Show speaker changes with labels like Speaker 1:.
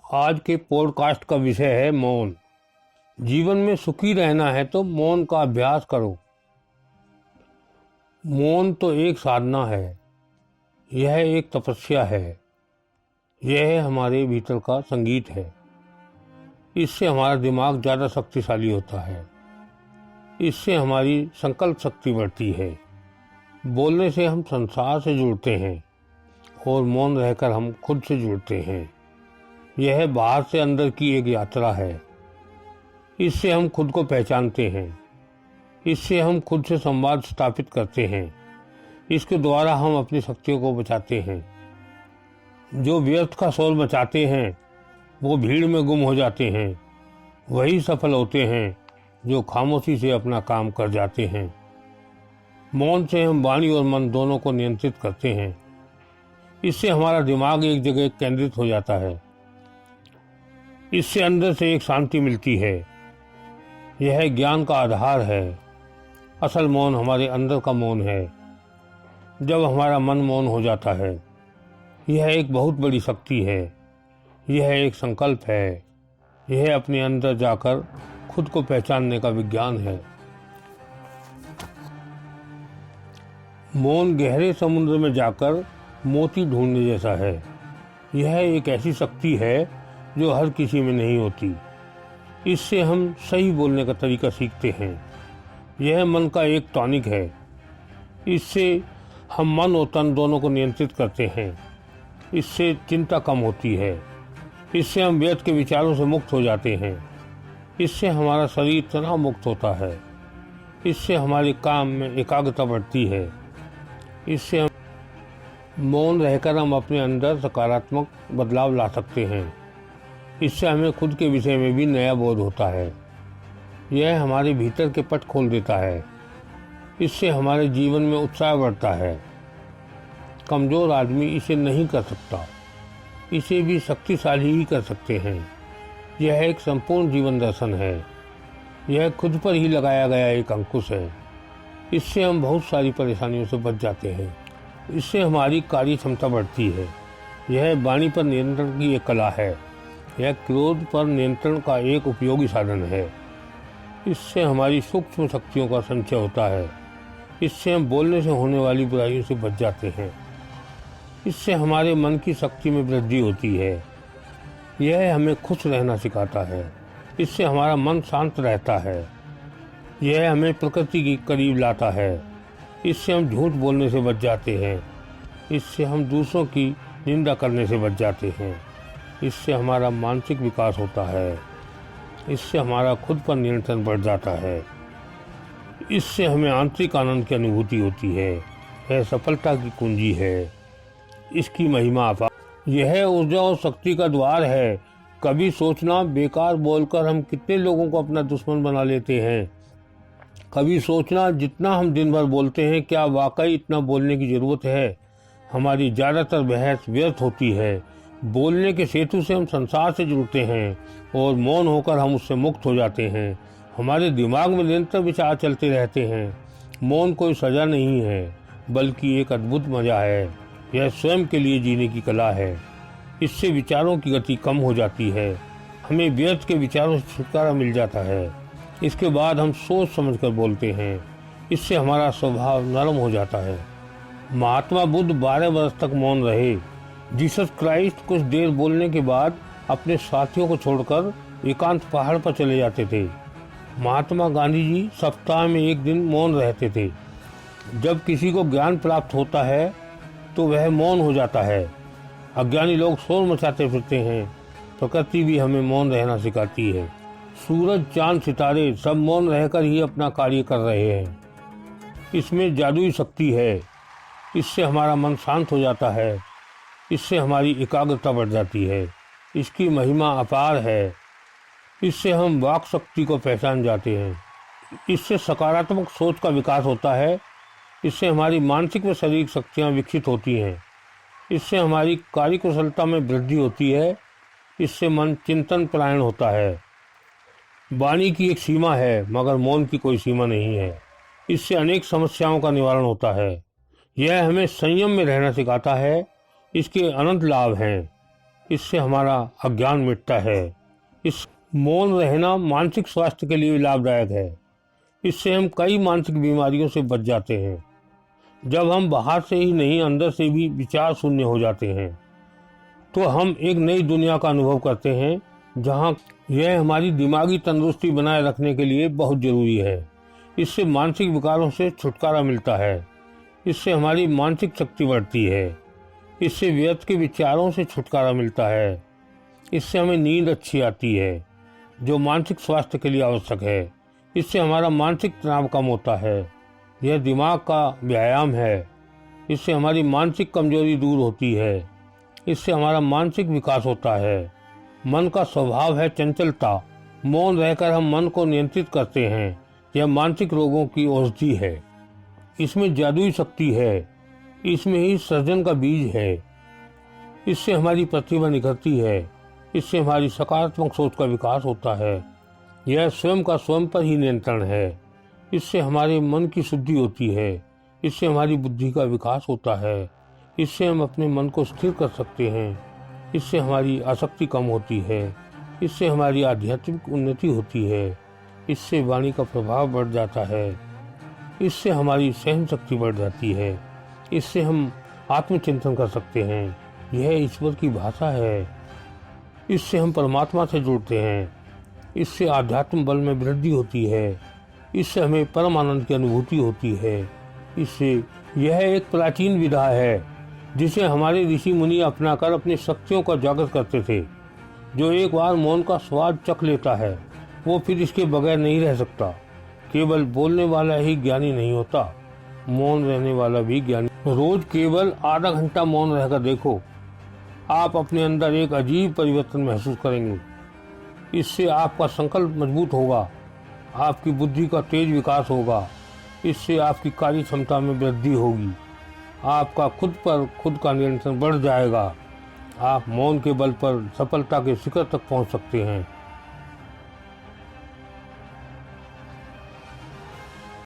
Speaker 1: आज के पॉडकास्ट का विषय है मौन। जीवन में सुखी रहना है तो मौन का अभ्यास करो। मौन तो एक साधना है, यह एक तपस्या है, यह हमारे भीतर का संगीत है। इससे हमारा दिमाग ज़्यादा शक्तिशाली होता है, इससे हमारी संकल्प शक्ति बढ़ती है। बोलने से हम संसार से जुड़ते हैं और मौन रहकर हम खुद से जुड़ते हैं। यह बाहर से अंदर की एक यात्रा है। इससे हम खुद को पहचानते हैं, इससे हम खुद से संवाद स्थापित करते हैं। इसके द्वारा हम अपनी शक्तियों को बचाते हैं। जो व्यर्थ का शोर मचाते हैं वो भीड़ में गुम हो जाते हैं। वही सफल होते हैं जो खामोशी से अपना काम कर जाते हैं। मौन से हम वाणी और मन दोनों को नियंत्रित करते हैं। इससे हमारा दिमाग एक जगह केंद्रित हो जाता है। इससे अंदर से एक शांति मिलती है। यह ज्ञान का आधार है। असल मौन हमारे अंदर का मौन है। जब हमारा मन मौन हो जाता है, यह एक बहुत बड़ी शक्ति है। यह एक संकल्प है। यह अपने अंदर जाकर खुद को पहचानने का विज्ञान है। मौन गहरे समुद्र में जाकर मोती ढूंढने जैसा है। यह एक ऐसी शक्ति है जो हर किसी में नहीं होती। इससे हम सही बोलने का तरीका सीखते हैं। यह मन का एक टॉनिक है। इससे हम मन और तन दोनों को नियंत्रित करते हैं। इससे चिंता कम होती है। इससे हम व्यर्थ के विचारों से मुक्त हो जाते हैं। इससे हमारा शरीर तनाव मुक्त होता है। इससे हमारे काम में एकाग्रता बढ़ती है। इससे हम मौन रहकर हम अपने अंदर सकारात्मक बदलाव ला सकते हैं। इससे हमें खुद के विषय में भी नया बोध होता है। यह हमारे भीतर के पट खोल देता है। इससे हमारे जीवन में उत्साह बढ़ता है। कमज़ोर आदमी इसे नहीं कर सकता, इसे भी शक्तिशाली ही कर सकते हैं। यह एक संपूर्ण जीवन दर्शन है। यह खुद पर ही लगाया गया एक अंकुश है। इससे हम बहुत सारी परेशानियों से बच जाते हैं। इससे हमारी कार्य क्षमता बढ़ती है। यह वाणी पर नियंत्रण की एक कला है। यह क्रोध पर नियंत्रण का एक उपयोगी साधन है। इससे हमारी सूक्ष्म शक्तियों का संचय होता है। इससे हम बोलने से होने वाली बुराइयों से बच जाते हैं। इससे हमारे मन की शक्ति में वृद्धि होती है। यह हमें खुश रहना सिखाता है। इससे हमारा मन शांत रहता है। यह हमें प्रकृति के करीब लाता है। इससे हम झूठ बोलने से बच जाते हैं। इससे हम दूसरों की निंदा करने से बच जाते हैं। इससे हमारा मानसिक विकास होता है। इससे हमारा खुद पर नियंत्रण बढ़ जाता है। इससे हमें आंतरिक आनंद की अनुभूति होती है। यह सफलता की कुंजी है। इसकी महिमा अपार। यह ऊर्जा और शक्ति का द्वार है। कभी सोचना, बेकार बोलकर हम कितने लोगों को अपना दुश्मन बना लेते हैं। कभी सोचना, जितना हम दिन भर बोलते हैं क्या वाकई इतना बोलने की ज़रूरत है। हमारी ज़्यादातर बहस व्यर्थ होती है। बोलने के सेतु से हम संसार से जुड़ते हैं और मौन होकर हम उससे मुक्त हो जाते हैं। हमारे दिमाग में निरंतर विचार चलते रहते हैं। मौन कोई सज़ा नहीं है, बल्कि एक अद्भुत मज़ा है। यह स्वयं के लिए जीने की कला है। इससे विचारों की गति कम हो जाती है। हमें व्यर्थ के विचारों से छुटकारा मिल जाता है। इसके बाद हम सोच समझकर बोलते हैं। इससे हमारा स्वभाव नरम हो जाता है। महात्मा बुद्ध 12 वर्ष तक मौन रहे। जीसस क्राइस्ट कुछ देर बोलने के बाद अपने साथियों को छोड़कर एकांत पहाड़ पर चले जाते थे। महात्मा गांधी जी सप्ताह में एक दिन मौन रहते थे। जब किसी को ज्ञान प्राप्त होता है तो वह मौन हो जाता है। अज्ञानी लोग शोर मचाते फिरते हैं। प्रकृति भी हमें मौन रहना सिखाती है। सूरज, चांद, सितारे सब मौन रहकर ही अपना कार्य कर रहे हैं। इसमें जादुई शक्ति है। इससे हमारा मन शांत हो जाता है। इससे हमारी एकाग्रता बढ़ जाती है। इसकी महिमा अपार है। इससे हम वाक शक्ति को पहचान जाते हैं। इससे सकारात्मक सोच का विकास होता है। इससे हमारी मानसिक व शारीरिक शक्तियाँ विकसित होती हैं। इससे हमारी कार्यकुशलता में वृद्धि होती है। इससे मन चिंतन परायण होता है। वाणी की एक सीमा है, मगर मौन की कोई सीमा नहीं है। इससे अनेक समस्याओं का निवारण होता है। यह हमें संयम में रहना सिखाता है। इसके अनंत लाभ हैं। इससे हमारा अज्ञान मिटता है। इस मौन रहना मानसिक स्वास्थ्य के लिए लाभदायक है। इससे हम कई मानसिक बीमारियों से बच जाते हैं। जब हम बाहर से ही नहीं अंदर से भी विचार शून्य हो जाते हैं तो हम एक नई दुनिया का अनुभव करते हैं, जहां यह हमारी दिमागी तंदुरुस्ती बनाए रखने के लिए बहुत जरूरी है। इससे मानसिक विकारों से छुटकारा मिलता है। इससे हमारी मानसिक शक्ति बढ़ती है। इससे व्यर्थ के विचारों से छुटकारा मिलता है। इससे हमें नींद अच्छी आती है, जो मानसिक स्वास्थ्य के लिए आवश्यक है। इससे हमारा मानसिक तनाव कम होता है। यह दिमाग का व्यायाम है। इससे हमारी मानसिक कमजोरी दूर होती है। इससे हमारा मानसिक विकास होता है। मन का स्वभाव है चंचलता। मौन रहकर हम मन को नियंत्रित करते हैं। यह मानसिक रोगों की औषधि है। इसमें जादुई शक्ति है। इसमें ही सृजन का बीज है। इससे हमारी प्रतिभा निखरती है। इससे हमारी सकारात्मक सोच का विकास होता है। यह स्वयं का स्वयं पर ही नियंत्रण है। इससे हमारे मन की शुद्धि होती है। इससे हमारी बुद्धि का विकास होता है। इससे हम अपने मन को स्थिर कर सकते हैं। इससे हमारी आसक्ति कम होती है। इससे हमारी आध्यात्मिक उन्नति होती है। इससे वाणी का प्रभाव बढ़ जाता है। इससे हमारी सहन शक्ति बढ़ जाती है। इससे हम आत्मचिंतन कर सकते हैं। यह ईश्वर की भाषा है। इससे हम परमात्मा से जुड़ते हैं। इससे आध्यात्म बल में वृद्धि होती है। इससे हमें परम आनंद की अनुभूति होती है। इससे यह एक प्राचीन विधा है जिसे हमारे ऋषि मुनि अपनाकर अपनी शक्तियों को जागृत करते थे। जो एक बार मौन का स्वाद चख लेता है वो फिर इसके बगैर नहीं रह सकता। केवल बोलने वाला ही ज्ञानी नहीं होता, मौन रहने वाला भी ज्ञानी। रोज केवल आधा घंटा मौन रहकर देखो, आप अपने अंदर एक अजीब परिवर्तन महसूस करेंगे। इससे आपका संकल्प मजबूत होगा। आपकी बुद्धि का तेज विकास होगा। इससे आपकी कार्य क्षमता में वृद्धि होगी। आपका खुद पर खुद का नियंत्रण बढ़ जाएगा। आप मौन के बल पर सफलता के शिखर तक पहुंच सकते हैं।